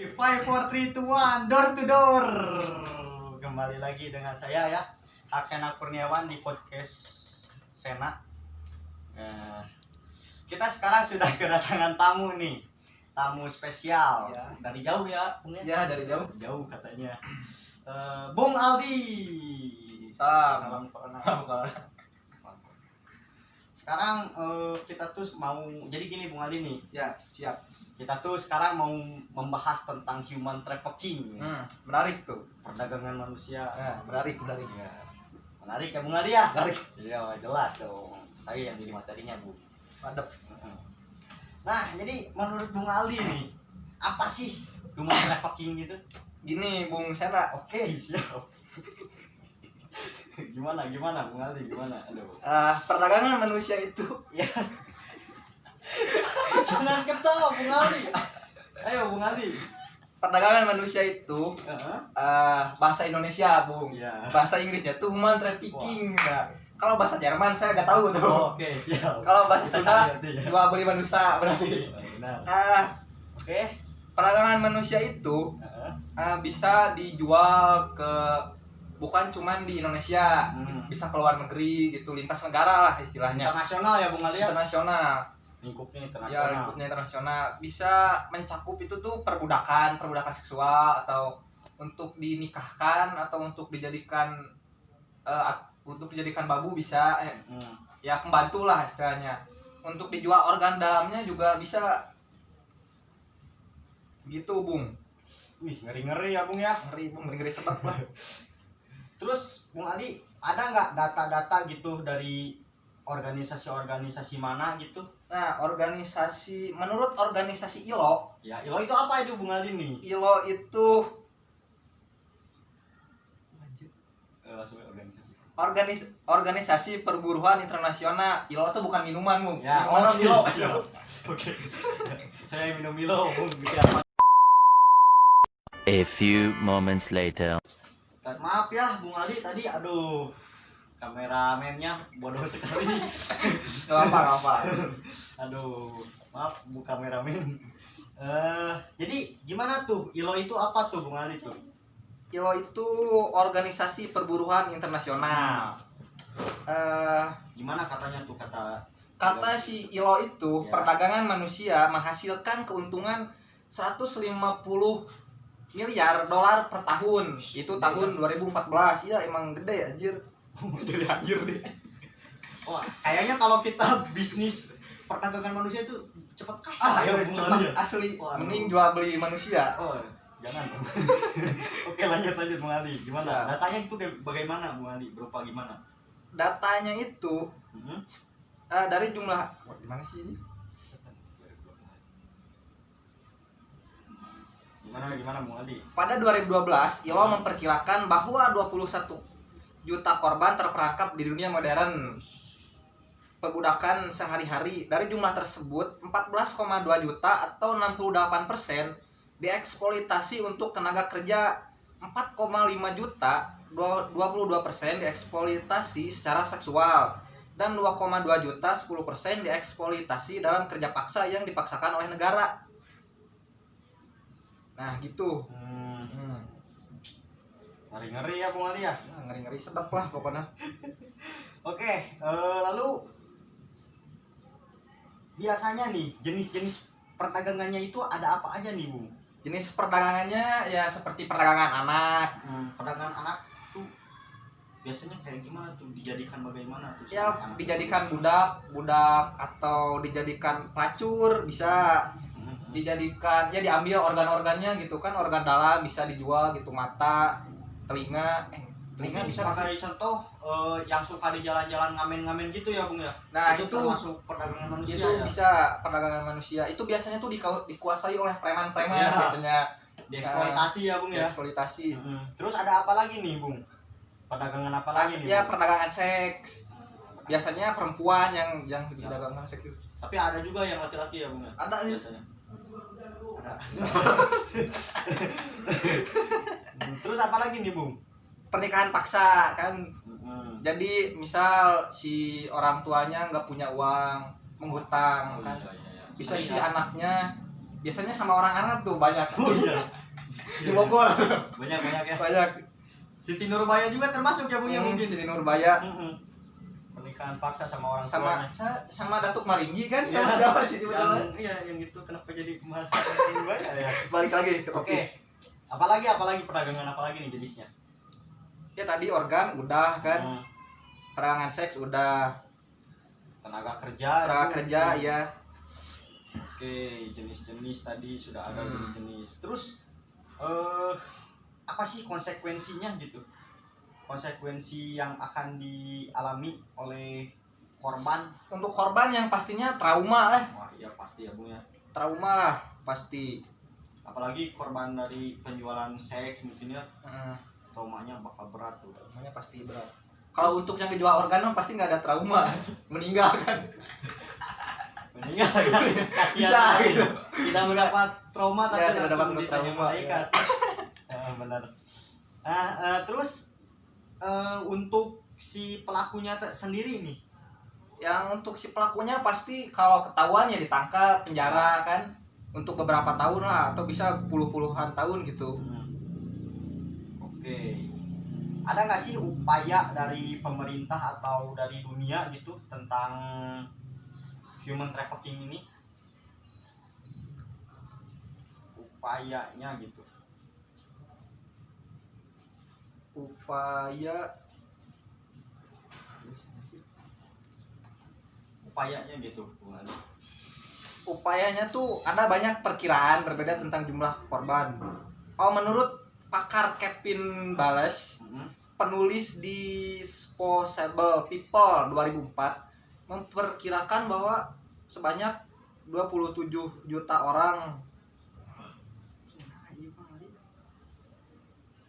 5, 4, 3, 2, 1, door to door. Kembali lagi dengan saya ya, Aksena Kurniawan di podcast Sena. Kita sekarang sudah kedatangan tamu nih, tamu spesial ya. Dari jauh ya, Bung ya? Ya, dari jauh. Jauh katanya. Bung Aldi. Salam. Salam corona. Sekarang kita tuh mau jadi gini Bung Aldi nih. Ya, siap. Kita tuh sekarang mau membahas tentang human trafficking. Menarik tuh. Perdagangan manusia. Menarik. Ya. Menarik ya Bung Aldi ya? Menarik. Iya, jelas dong. Saya yang jadi materinya, Bu. Mantap. Nah, jadi menurut Bung Aldi nih, apa sih human trafficking gitu? Gini, Bung Sena. Oke, siap. Gimana Bung Aldi, gimana? Aduh. Perdagangan manusia itu Ya. Jangan ketawa Bung Aldi. Ayo Bung Aldi. perdagangan manusia itu bahasa Indonesia, Bung. Ya. Bahasa Inggrisnya tuh human trafficking. Nah, kalau bahasa Jerman saya nggak tahu tuh. Oke, siap. Kalau bahasa Sunda ya. jual beli manusia berarti. Benar. Oke. Perdagangan manusia itu bisa dijual ke bukan cuman di Indonesia, bisa ke luar negeri gitu, lintas negara lah istilahnya. Internasional ya Bung Aldi. Internasional. Lingkupnya Ya, internasional. lingkupnya internasional. Bisa mencakup itu tuh perbudakan seksual, atau untuk dinikahkan, atau untuk dijadikan babu bisa, ya pembantu lah istilahnya. Untuk dijual organ dalamnya juga bisa. Gitu, Bung. Wih, ngeri-ngeri ya Bung ya. Ngeri, Bung, ngeri sedap lah. Terus Bung Aldi, ada nggak data-data gitu dari organisasi-organisasi mana gitu? Nah, menurut organisasi ILO. Ya, ILO itu apa itu Bung Aldi nih? ILO itu organisasi perburuan internasional. ILO itu bukan minuman, Bung. Ya, Minuman ILO. Oke. Saya minum ILO, Bung. Bisa. A few moments later. Maaf ya Bung Aldi tadi, aduh, kameramennya bodoh sekali. Gak apa-apa. Aduh, maaf Bu kameramen. Jadi gimana tuh ILO itu apa tuh Bung Aldi tuh? ILO itu organisasi perburuan internasional. Gimana katanya tuh Kata si ILO itu, Ya. perdagangan manusia menghasilkan keuntungan 150 miliar dolar per tahun. Itu tahun 2014. Iya, emang gede anjir. Jadi anjir deh. Wah, kayaknya kalau kita bisnis perdagangan manusia itu cepet kaya ya Bung Aldi. Asli. Waduh. Mending jual beli manusia. Oh, jangan dong. Oke, lanjut Bung Aldi. Gimana? Siap. Datanya itu bagaimana Bung Aldi? Berupa gimana? Datanya itu dari jumlah gimana sih ini? Gimana Bung Aldi? Pada 2012, ILO memperkirakan bahwa 21 juta korban terperangkap di dunia modern perbudakan sehari-hari. Dari jumlah tersebut, 14,2 juta atau 68% dieksploitasi untuk tenaga kerja, 4,5 juta 22% dieksploitasi secara seksual, dan 2,2 juta 10% dieksploitasi dalam kerja paksa yang dipaksakan oleh negara. Nah gitu. Ngeri-ngeri ya Bung Aldi ya. Ngeri-ngeri sedap lah pokoknya. Oke, lalu biasanya nih jenis-jenis perdagangannya itu ada apa aja nih Bung? Jenis perdagangannya ya seperti perdagangan anak. Perdagangan anak tuh biasanya kayak gimana tuh? Dijadikan bagaimana tuh? Ya dijadikan budak atau dijadikan pelacur, bisa dijadikan ya diambil organ-organnya gitu kan, organ dalam bisa dijual gitu, mata, telinga bisa pakai contoh yang suka di jalan-jalan ngamen-ngamen gitu ya Bung ya. Nah, itu termasuk perdagangan manusia itu ya. bisa perdagangan manusia. Itu biasanya tuh dikuasai oleh preman-preman Ya. biasanya. Dieksploitasi ya Bung ya. Eksploitasi. Terus ada apa lagi nih Bung? Perdagangan apa lagi nih? Ya Bung? perdagangan seks. Biasanya perempuan yang diperdagangkan seks itu. Tapi ada juga yang laki-laki ya Bung ya. Ada ya. Biasanya. Terus apa lagi nih Bung? Pernikahan paksa kan. Jadi misal si orang tuanya nggak punya uang, menghutang kan. Bisa si anaknya Biasanya sama orang Arab tuh banyak. Oh iya. Di Bogor. Banyak ya. Banyak. Siti Nurbaya juga termasuk ya Bu ya mungkin. Di Nurbaya. Pernikahan paksa sama orang Sama tuanya. sama Datuk Maringgi kan? Iya. Siapa sih tiba-tiba? Yang itu kenapa jadi bahas Siti Nurbaya ya? Balik lagi ke Oke. topik. Apalagi perdagangan apalagi nih jenisnya? Ya tadi organ udah kan. Peragangan seks udah. Tenaga kerja. Ya. Oke, jenis-jenis tadi sudah ada jenis-jenis. Terus apa sih konsekuensinya gitu? Konsekuensi yang akan dialami oleh korban? Untuk korban yang pastinya trauma lah. Wah, iya pasti ya Bu ya. Trauma lah pasti. Apalagi korban dari penjualan seks mungkin ya. Traumanya bakal berat tuh. Traumanya pasti berat. Kalau untuk yang dijual organ mah pasti nggak ada trauma. Meninggal kan. Meninggal kan. Bisa gitu. Tidak mendapat trauma tapi Ya, tidak dapat langsung trauma, ditanya malaikat. Benar. Nah, terus untuk si pelakunya sendiri nih, Yang untuk si pelakunya pasti kalau ketahuan ya ditangkap, penjara kan untuk beberapa tahun lah atau bisa puluhan tahun gitu. Oke. Ada nggak sih upaya dari pemerintah atau dari dunia gitu tentang human trafficking ini? Upayanya gitu. Upayanya gitu. Upayanya tuh ada banyak perkiraan berbeda tentang jumlah korban. Oh, menurut pakar Kevin Bales, penulis Disposable People 2004 memperkirakan bahwa sebanyak 27 juta orang.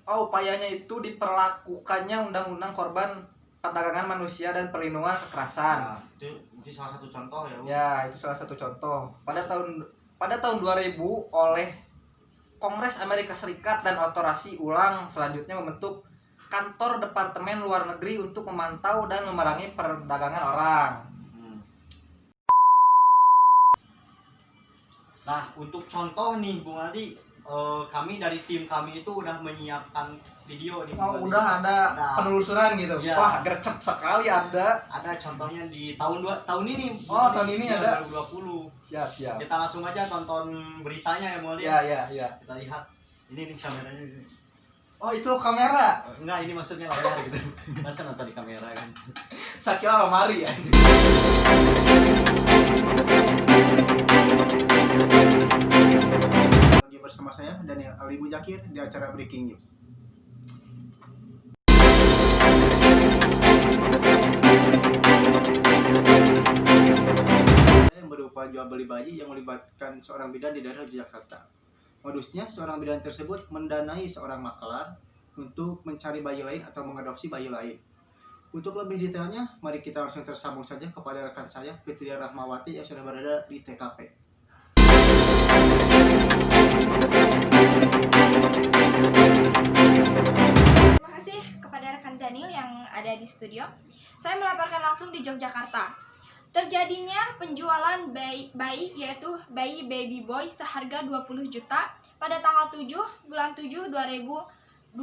Upayanya itu diperlakukannya undang-undang korban perdagangan manusia dan perlindungan kekerasan. Nah, itu salah satu contoh ya. Ya, itu salah satu contoh. Pada tahun 2000 oleh Kongres Amerika Serikat dan otorasi ulang selanjutnya membentuk kantor Departemen Luar Negeri untuk memantau dan memerangi perdagangan orang. Nah, untuk contoh nih Bung Aldi, kami dari tim kami itu udah menyiapkan video nih. Udah ada penelusuran gitu. Ya. Wah, gercep sekali ada. Ada contohnya di tahun ini. Tahun ini ya, ada 2020. Siap. Kita langsung aja tonton beritanya ya Bung Aldi. Ya. Kita lihat. Ini nih kameranya. Oh, itu kamera. Enggak, ini maksudnya layar gitu. Masa nonton di kamera kan. Saya kira lemari ya. Lagi bersama saya Daniel Ali Mujakir di acara Breaking News. Yang berupa jual beli bayi yang melibatkan seorang bidan di daerah Jakarta. Modusnya, seorang bidan tersebut mendanai seorang maklar untuk mencari bayi lain atau mengadopsi bayi lain. Untuk lebih detailnya, mari kita langsung tersambung saja kepada rekan saya, Fitria Rahmawati yang sudah berada di TKP. Terima kasih kepada rekan Daniel yang ada di studio. Saya melaporkan langsung di Yogyakarta. Terjadinya penjualan bayi yaitu bayi baby boy seharga 20 juta pada tanggal 7 bulan 7 2020.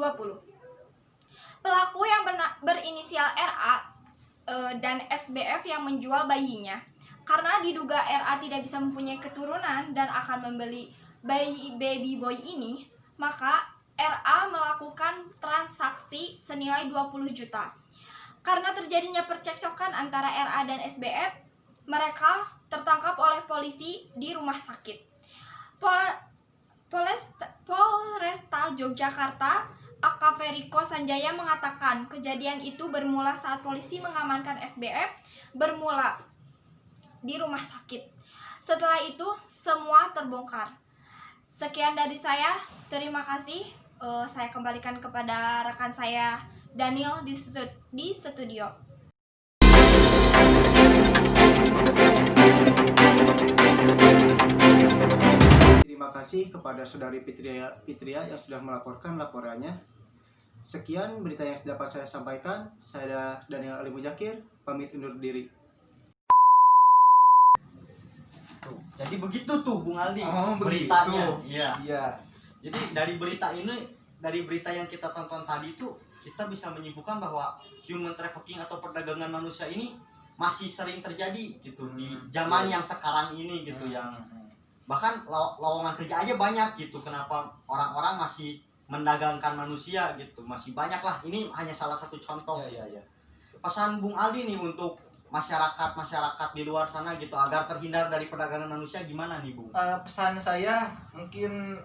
Pelaku yang berinisial RA dan SBF yang menjual bayinya karena diduga RA tidak bisa mempunyai keturunan dan akan membeli bayi baby boy ini, maka RA melakukan transaksi senilai 20 juta. Karena terjadinya percekcokan antara RA dan SBF, mereka tertangkap oleh polisi di rumah sakit. Polresta Yogyakarta AKP Riko Sanjaya mengatakan kejadian itu bermula saat polisi mengamankan SBF bermula di rumah sakit. Setelah itu semua terbongkar. Sekian dari saya, terima kasih. Saya kembalikan kepada rekan saya Daniel di studio. Terima kasih kepada Saudari Fitria yang sudah melaporkan laporannya. Sekian berita yang dapat saya sampaikan. Saya Daniel Ali Mujakir, pamit undur diri. Jadi begitu tuh Bung Aldi Oh, beritanya. begitu. Iya. Iya. Jadi dari berita yang kita tonton tadi tuh kita bisa menyimpulkan bahwa human trafficking atau perdagangan manusia ini masih sering terjadi gitu di zaman yang sekarang ini gitu, yang bahkan lowongan kerja aja banyak gitu. Kenapa orang-orang masih mendagangkan manusia gitu? Masih banyak lah. Ini hanya salah satu contoh. Iya. Pesan Bung Aldi nih untuk masyarakat di luar sana gitu agar terhindar dari perdagangan manusia gimana nih Bung? Pesan saya mungkin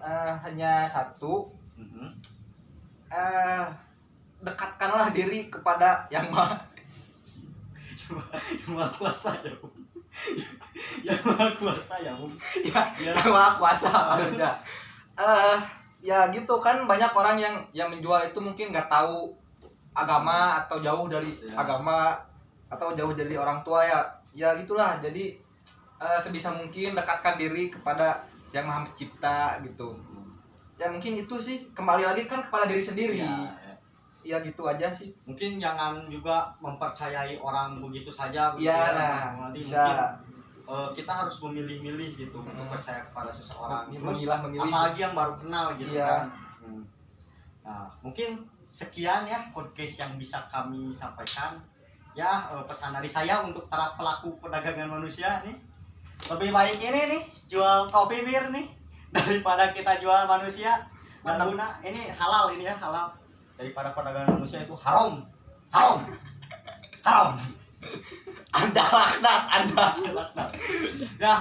hanya satu. Dekatkanlah diri kepada yang maha kuasa ya Bung. Yang maha kuasa ya Bung. ya, yang maha kuasa maksudnya. Ya gitu kan, banyak orang yang menjual itu mungkin nggak tahu agama atau jauh dari agama atau jauh dari orang tua ya gitulah. Jadi sebisa mungkin dekatkan diri kepada yang maha pencipta gitu. Ya mungkin itu sih, kembali lagi kan kepada diri sendiri. Ya gitu aja sih. Mungkin jangan juga mempercayai orang begitu saja gitu Ya, Bung Aldi. bisa. Mungkin kita harus memilih-milih gitu untuk percaya kepada seseorang. Terus Memilih. apalagi yang baru kenal gitu Iya. kan. Nah, mungkin sekian ya podcast yang bisa kami sampaikan. Ya, pesan dari saya untuk para pelaku perdagangan manusia nih. Lebih baik ini nih jual kopi bir nih daripada kita jual manusia. Nggak guna. Ini halal ini ya, halal. Daripada perdagangan manusia itu haram. Haram. Anda laknat, Anda. Ya,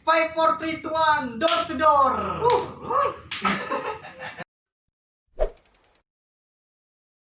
5 4 3 2 1 door to door.